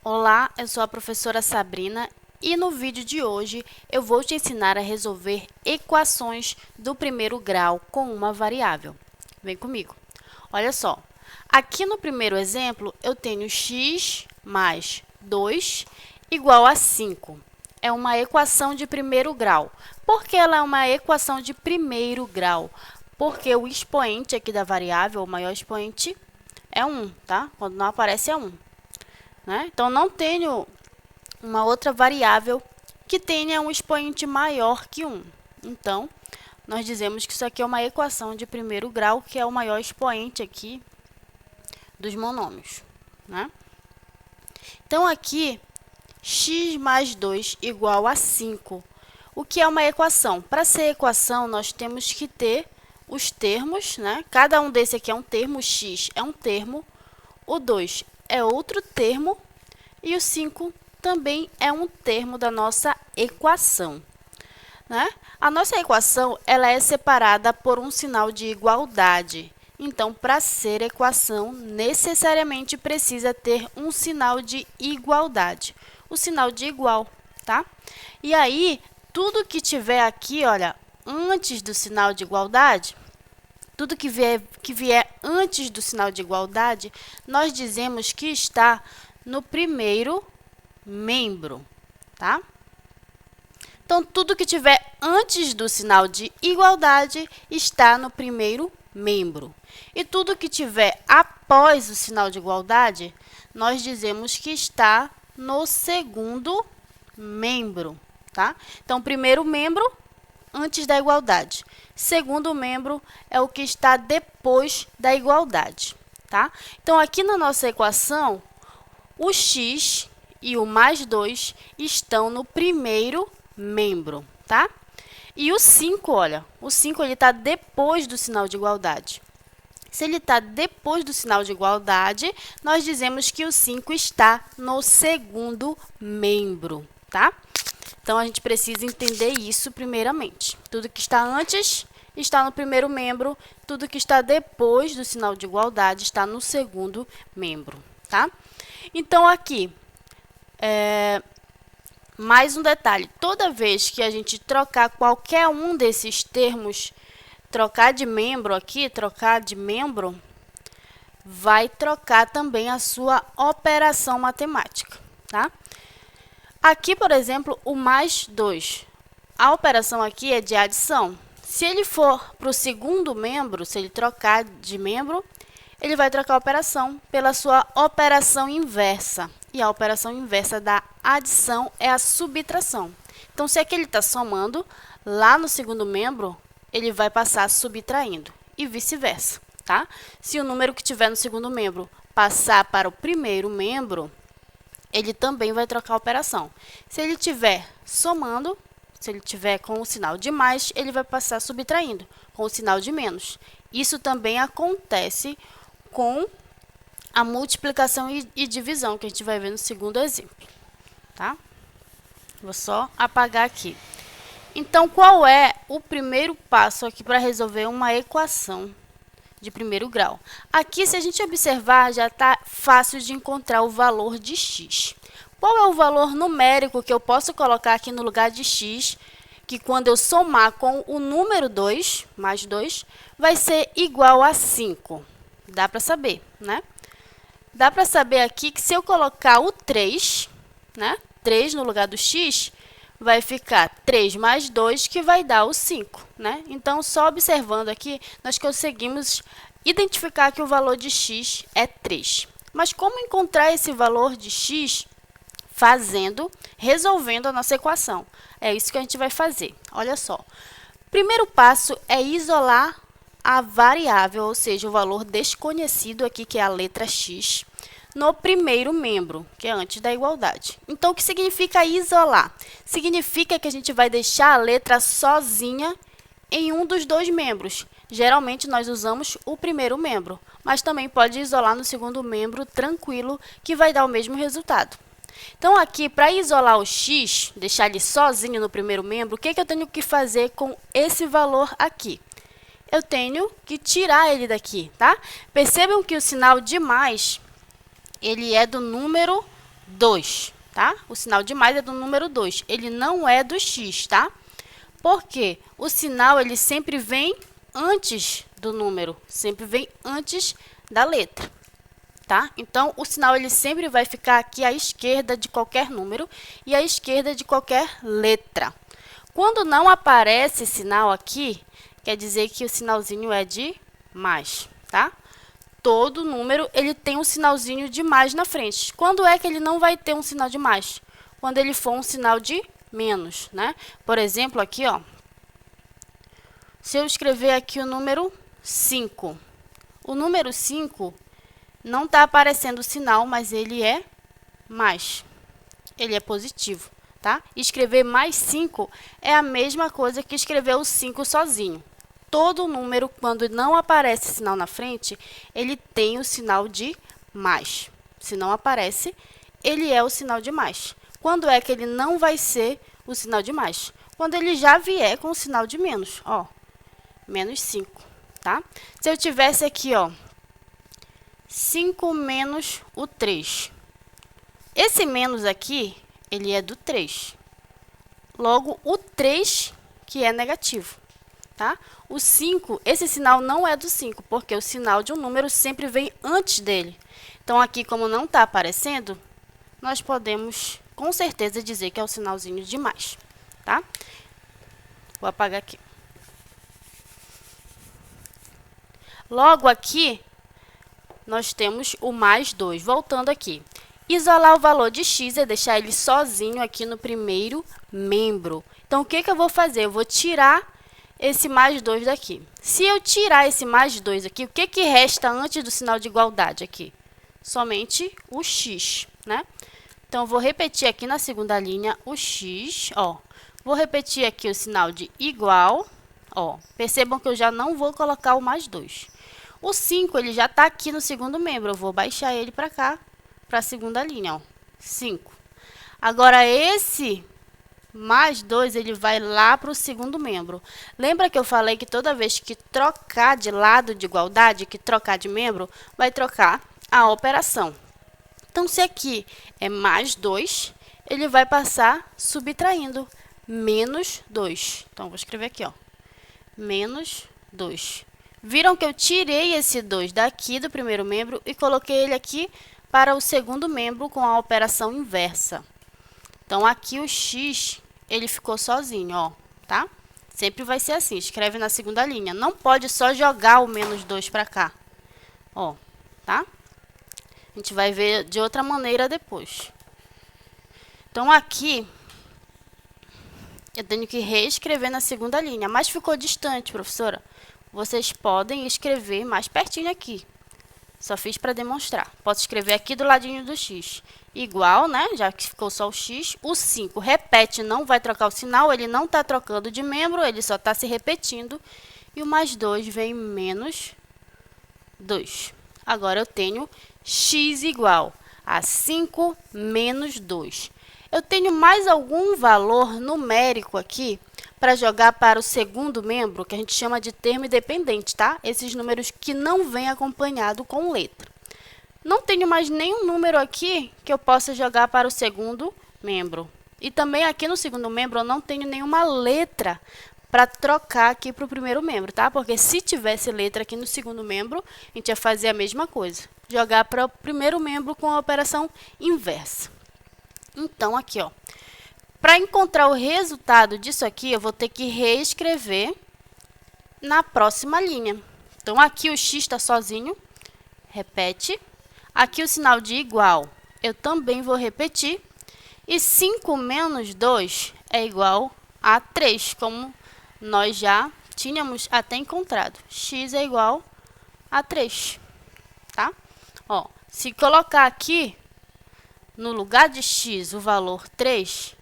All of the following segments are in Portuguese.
Olá, eu sou a professora Sabrina e no vídeo de hoje eu vou te ensinar a resolver equações do primeiro grau com uma variável. Vem comigo. Olha só, aqui no primeiro exemplo eu tenho x mais 2 igual a 5. É uma equação de primeiro grau. Por que ela é uma equação de primeiro grau? Porque o expoente aqui da variável, o maior expoente, é 1, tá? Quando não aparece é 1. Então, não tenho uma outra variável que tenha um expoente maior que 1. Então, nós dizemos que isso aqui é uma equação de primeiro grau, que é o maior expoente aqui dos monômios. Então, aqui, x mais 2 igual a 5. O que é uma equação? Para ser equação, nós temos que ter os termos, Cada um desse aqui é um termo, o x é um termo, o 2 é outro termo e o 5 também é um termo da nossa equação. A nossa equação ela é separada por um sinal de igualdade. Então, para ser equação, necessariamente precisa ter um sinal de igualdade. O sinal de igual, tá? E aí, tudo que tiver aqui, olha, antes do sinal de igualdade, tudo que vier antes do sinal de igualdade, nós dizemos que está no primeiro membro, tá? Então, tudo que tiver antes do sinal de igualdade está no primeiro membro. E tudo que tiver após o sinal de igualdade, nós dizemos que está no segundo membro, tá? Então, primeiro membro antes da igualdade. Segundo membro é o que está depois da igualdade, tá? Então, aqui na nossa equação, o x e o mais 2 estão no primeiro membro, tá? E o 5, olha, o 5 está depois do sinal de igualdade. Se ele está depois do sinal de igualdade, nós dizemos que o 5 está no segundo membro, tá? Então, a gente precisa entender isso primeiramente. Tudo que está antes está no primeiro membro, tudo que está depois do sinal de igualdade está no segundo membro, tá? Então, aqui, mais um detalhe. Toda vez que a gente trocar qualquer um desses termos, trocar de membro aqui, trocar de membro, vai trocar também a sua operação matemática, tá? Aqui, por exemplo, o mais 2. A operação aqui é de adição. Se ele for para o segundo membro, se ele trocar de membro, ele vai trocar a operação pela sua operação inversa. E a operação inversa da adição é a subtração. Então, se aqui ele está somando, lá no segundo membro, ele vai passar subtraindo. E vice-versa, tá? Se o número que tiver no segundo membro passar para o primeiro membro, ele também vai trocar a operação. Se ele estiver somando, se ele estiver com o sinal de mais, ele vai passar subtraindo, com o sinal de menos. Isso também acontece com a multiplicação e divisão, que a gente vai ver no segundo exemplo, tá? Vou só apagar aqui. Então, qual é o primeiro passo aqui para resolver uma equação de primeiro grau? Aqui, se a gente observar, já está fácil de encontrar o valor de x. Qual é o valor numérico que eu posso colocar aqui no lugar de x, que quando eu somar com o número 2, mais 2, vai ser igual a 5? Dá para saber, Dá para saber aqui que se eu colocar o 3, 3 no lugar do x, vai ficar 3 mais 2, que vai dar o 5, Então, só observando aqui, nós conseguimos identificar que o valor de x é 3. Mas como encontrar esse valor de x? Resolvendo a nossa equação. É isso que a gente vai fazer. Olha só. Primeiro passo é isolar a variável, ou seja, o valor desconhecido aqui, que é a letra x, no primeiro membro, que é antes da igualdade. Então, o que significa isolar? Significa que a gente vai deixar a letra sozinha em um dos dois membros. Geralmente, nós usamos o primeiro membro, mas também pode isolar no segundo membro, tranquilo, que vai dar o mesmo resultado. Então, aqui, para isolar o x, deixar ele sozinho no primeiro membro, o que eu tenho que fazer com esse valor aqui? Eu tenho que tirar ele daqui, tá? Percebam que o sinal de mais, ele é do número 2, tá? O sinal de mais é do número 2, ele não é do x, tá? Porque o sinal, ele sempre vem antes do número, sempre vem antes da letra, tá? Então, o sinal, ele sempre vai ficar aqui à esquerda de qualquer número e à esquerda de qualquer letra. Quando não aparece sinal aqui, quer dizer que o sinalzinho é de mais, tá? Todo número, ele tem um sinalzinho de mais na frente. Quando é que ele não vai ter um sinal de mais? Quando ele for um sinal de menos, né? Por exemplo, aqui, ó, se eu escrever aqui o número 5, o número 5 não está aparecendo o sinal, mas ele é mais, ele é positivo, tá? Escrever mais 5 é a mesma coisa que escrever o 5 sozinho. Todo número, quando não aparece sinal na frente, ele tem o sinal de mais. Se não aparece, ele é o sinal de mais. Quando é que ele não vai ser o sinal de mais? Quando ele já vier com o sinal de menos, ó, menos 5, tá? Se eu tivesse aqui, ó, 5 menos o 3. Esse menos aqui, ele é do 3. Logo, o 3 que é negativo, tá? O 5, esse sinal não é do 5, porque o sinal de um número sempre vem antes dele. Então, aqui, como não está aparecendo, nós podemos, com certeza, dizer que é o sinalzinho de mais, tá? Vou apagar aqui. Logo aqui, nós temos o mais 2. Voltando aqui. Isolar o valor de x é deixar ele sozinho aqui no primeiro membro. Então, o que eu vou fazer? Eu vou tirar esse mais 2 daqui. Se eu tirar esse mais 2 aqui, o que resta antes do sinal de igualdade aqui? Somente o x, né? Então, eu vou repetir aqui na segunda linha o x, ó. Vou repetir aqui o sinal de igual, ó. Percebam que eu já não vou colocar o mais 2. O 5, ele já está aqui no segundo membro. Eu vou baixar ele para cá, para a segunda linha, ó. 5. Agora, esse mais 2, ele vai lá para o segundo membro. Lembra que eu falei que toda vez que trocar de lado de igualdade, que trocar de membro, vai trocar a operação. Então, se aqui é mais 2, ele vai passar subtraindo menos 2. Então, vou escrever aqui, ó, menos 2. Viram que eu tirei esse 2 daqui do primeiro membro e coloquei ele aqui para o segundo membro com a operação inversa. Então, aqui o x, ele ficou sozinho, ó, tá? Sempre vai ser assim, escreve na segunda linha. Não pode só jogar o menos 2 para cá, ó, tá? A gente vai ver de outra maneira depois. Então, aqui, eu tenho que reescrever na segunda linha. Mas ficou distante, professora. Vocês podem escrever mais pertinho aqui. Só fiz para demonstrar. Posso escrever aqui do ladinho do x. Igual, né? Já que ficou só o x. O 5 repete, não vai trocar o sinal. Ele não está trocando de membro, ele só está se repetindo. E o mais 2 vem menos 2. Agora, eu tenho x igual a 5 menos 2. Eu tenho mais algum valor numérico aqui para jogar para o segundo membro, que a gente chama de termo independente, tá? Esses números que não vêm acompanhado com letra. Não tenho mais nenhum número aqui que eu possa jogar para o segundo membro. E também aqui no segundo membro eu não tenho nenhuma letra para trocar aqui para o primeiro membro, tá? Porque se tivesse letra aqui no segundo membro, a gente ia fazer a mesma coisa. Jogar para o primeiro membro com a operação inversa. Então, aqui, ó. Para encontrar o resultado disso aqui, eu vou ter que reescrever na próxima linha. Então, aqui o x está sozinho, repete. Aqui o sinal de igual, eu também vou repetir. E 5 menos 2 é igual a 3, como nós já tínhamos até encontrado. X é igual a 3, tá? Ó, se colocar aqui, no lugar de x, o valor 3,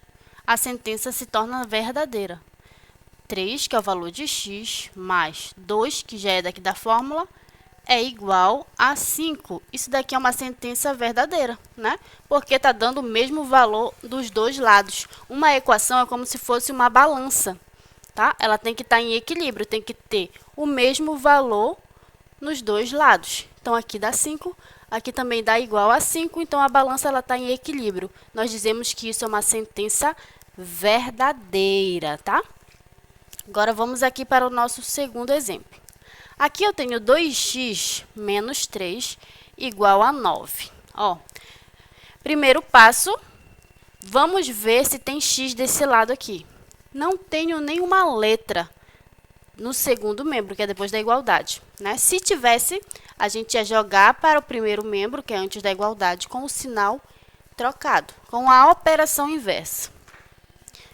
a sentença se torna verdadeira. 3, que é o valor de x, mais 2, que já é daqui da fórmula, é igual a 5. Isso daqui é uma sentença verdadeira, né? Porque está dando o mesmo valor dos dois lados. Uma equação é como se fosse uma balança, tá? Ela tem que estar em equilíbrio, tem que ter o mesmo valor nos dois lados. Então, aqui dá 5, aqui também dá igual a 5, então a balança está em equilíbrio. Nós dizemos que isso é uma sentença verdadeira, tá? Agora, vamos aqui para o nosso segundo exemplo. Aqui eu tenho 2x menos 3 igual a 9. Ó, primeiro passo, vamos ver se tem x desse lado aqui. Não tenho nenhuma letra no segundo membro, que é depois da igualdade, né? Se tivesse, a gente ia jogar para o primeiro membro, que é antes da igualdade, com o sinal trocado, com a operação inversa.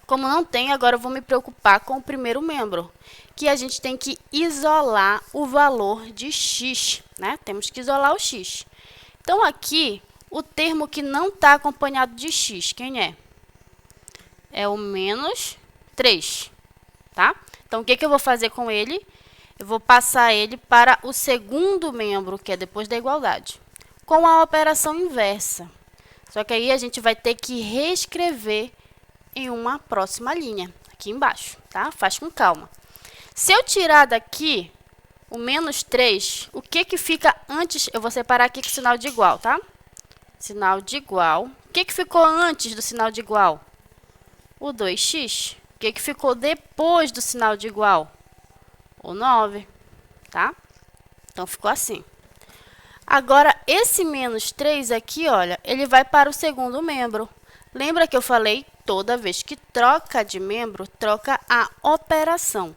Como não tem, agora eu vou me preocupar com o primeiro membro, que a gente tem que isolar o valor de x, né? Temos que isolar o x. Então, aqui, o termo que não está acompanhado de x, quem é? É o menos 3, tá? Então, o que eu vou fazer com ele? Eu vou passar ele para o segundo membro, que é depois da igualdade, com a operação inversa. Só que aí a gente vai ter que reescrever em uma próxima linha, aqui embaixo, tá? Faz com calma. Se eu tirar daqui o menos 3, o que fica antes? Eu vou separar aqui com o sinal de igual, tá? Sinal de igual. O que ficou antes do sinal de igual? O 2x. O que ficou depois do sinal de igual? O 9, tá? Então, ficou assim. Agora, esse menos 3 aqui, olha, ele vai para o segundo membro. Lembra que eu falei, toda vez que troca de membro, troca a operação.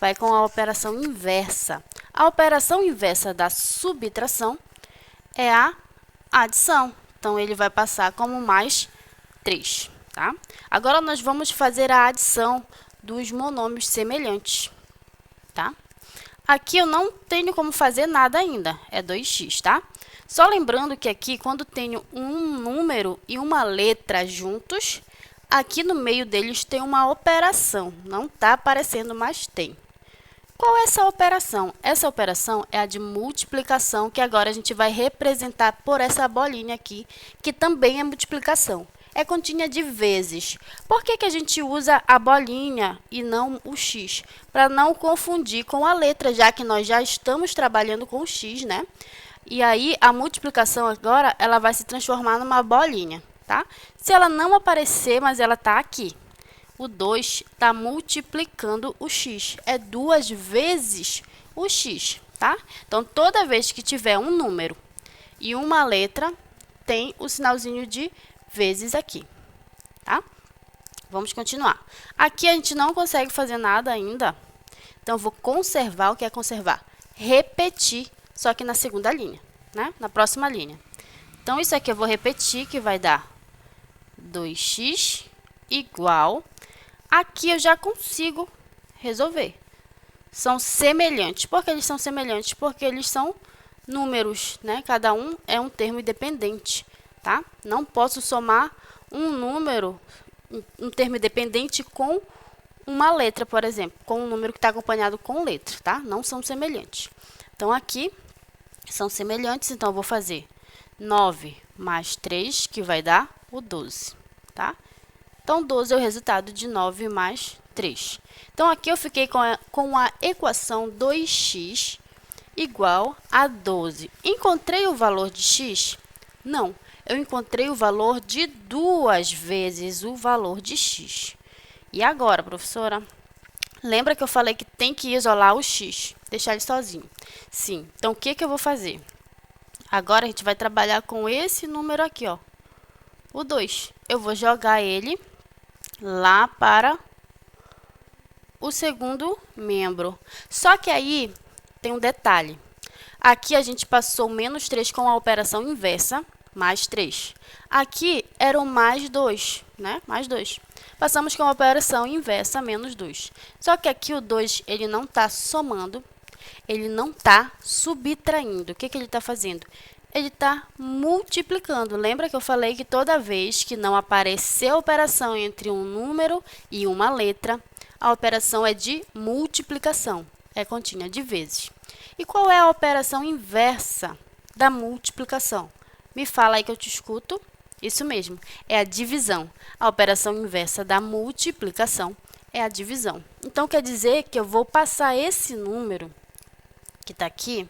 Vai com a operação inversa. A operação inversa da subtração é a adição. Então, ele vai passar como mais 3, tá? Agora, nós vamos fazer a adição dos monômios semelhantes, tá? Aqui eu não tenho como fazer nada ainda, é 2x, tá? Só lembrando que aqui, quando tenho um número e uma letra juntos, aqui no meio deles tem uma operação. Não está aparecendo, mas tem. Qual é essa operação? Essa operação é a de multiplicação, que agora a gente vai representar por essa bolinha aqui, que também é multiplicação. É continha de vezes. Por que a gente usa a bolinha e não o x? Para não confundir com a letra, já que nós já estamos trabalhando com o x, né? E aí, a multiplicação agora, ela vai se transformar numa bolinha, tá? Se ela não aparecer, mas ela está aqui. O 2 está multiplicando o x. É 2 vezes o x, tá? Então, toda vez que tiver um número e uma letra, tem o sinalzinho de vezes aqui, tá? Vamos continuar. Aqui a gente não consegue fazer nada ainda, então eu vou conservar. O que é conservar? Repetir, só que na segunda linha, né? Na próxima linha. Então, isso aqui eu vou repetir, que vai dar 2x igual. Aqui eu já consigo resolver. São semelhantes. Por que eles são semelhantes? Porque eles são números, né? Cada um é um termo independente, tá? Não posso somar um número, um termo independente com uma letra, por exemplo, com um número que está acompanhado com letra, tá? Não são semelhantes. Então, aqui são semelhantes, então eu vou fazer 9 mais 3, que vai dar o 12, tá? Então, 12 é o resultado de 9 mais 3. Então, aqui eu fiquei com a equação 2x igual a 12. Encontrei o valor de x? Não, eu encontrei o valor de 2 vezes o valor de x. E agora, professora? Lembra que eu falei que tem que isolar o x, deixar ele sozinho? Sim. Então, o que eu vou fazer? Agora, a gente vai trabalhar com esse número aqui, ó, o 2. Eu vou jogar ele lá para o segundo membro. Só que aí tem um detalhe. Aqui a gente passou menos 3 com a operação inversa, mais 3. Aqui era o mais 2, né? Mais 2. Passamos com a operação inversa, menos 2. Só que aqui o 2, ele não está somando, ele não está subtraindo. O que ele está fazendo? Ele está multiplicando. Lembra que eu falei que toda vez que não aparecer operação entre um número e uma letra, a operação é de multiplicação, é contínua de vezes. E qual é a operação inversa da multiplicação? Me fala aí que eu te escuto. Isso mesmo, é a divisão. A operação inversa da multiplicação é a divisão. Então, quer dizer que eu vou passar esse número que está aqui,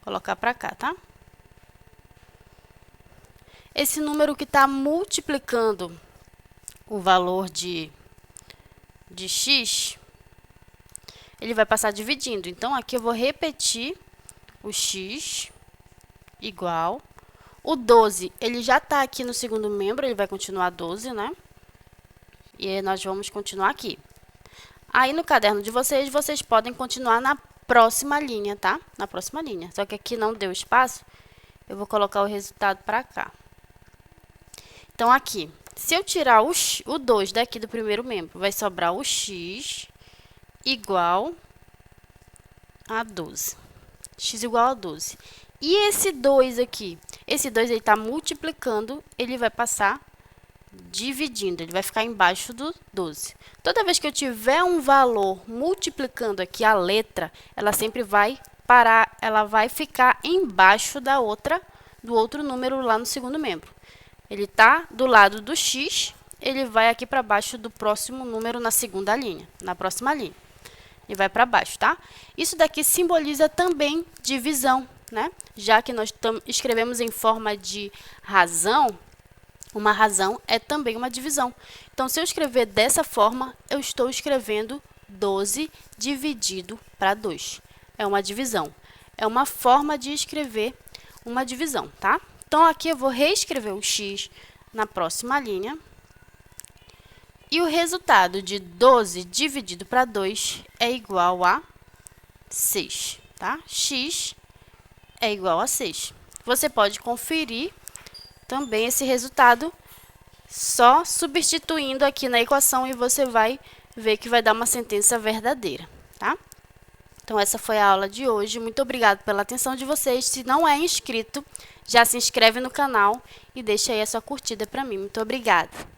colocar para cá, tá? esse número que está multiplicando o valor de x, ele vai passar dividindo. Então, aqui eu vou repetir o x igual. O 12, ele já está aqui no segundo membro, ele vai continuar 12, né? E aí, nós vamos continuar aqui. Aí, no caderno de vocês, vocês podem continuar na próxima linha, tá? Na próxima linha. Só que aqui não deu espaço, eu vou colocar o resultado para cá. Então, aqui, se eu tirar o 2 daqui do primeiro membro, vai sobrar o x igual a 12. X igual a 12. E esse 2 aqui? Esse 2 ele está multiplicando, ele vai passar dividindo, ele vai ficar embaixo do 12. Toda vez que eu tiver um valor multiplicando aqui a letra, ela sempre vai parar, ela vai ficar embaixo do outro número lá no segundo membro. Ele está do lado do x, ele vai aqui para baixo do próximo número na segunda linha, na próxima linha. Ele vai para baixo, tá? Isso daqui simboliza também divisão, né? Já que nós escrevemos em forma de razão, uma razão é também uma divisão. Então, se eu escrever dessa forma, eu estou escrevendo 12 dividido para 2. É uma divisão. É uma forma de escrever uma divisão, tá? Então, aqui eu vou reescrever o x na próxima linha. E o resultado de 12 dividido para 2 é igual a 6, tá? X é igual a 6. Você pode conferir também esse resultado só substituindo aqui na equação e você vai ver que vai dar uma sentença verdadeira, tá? Então, essa foi a aula de hoje. Muito obrigada pela atenção de vocês. Se não é inscrito, já se inscreve no canal e deixa aí a sua curtida para mim. Muito obrigada!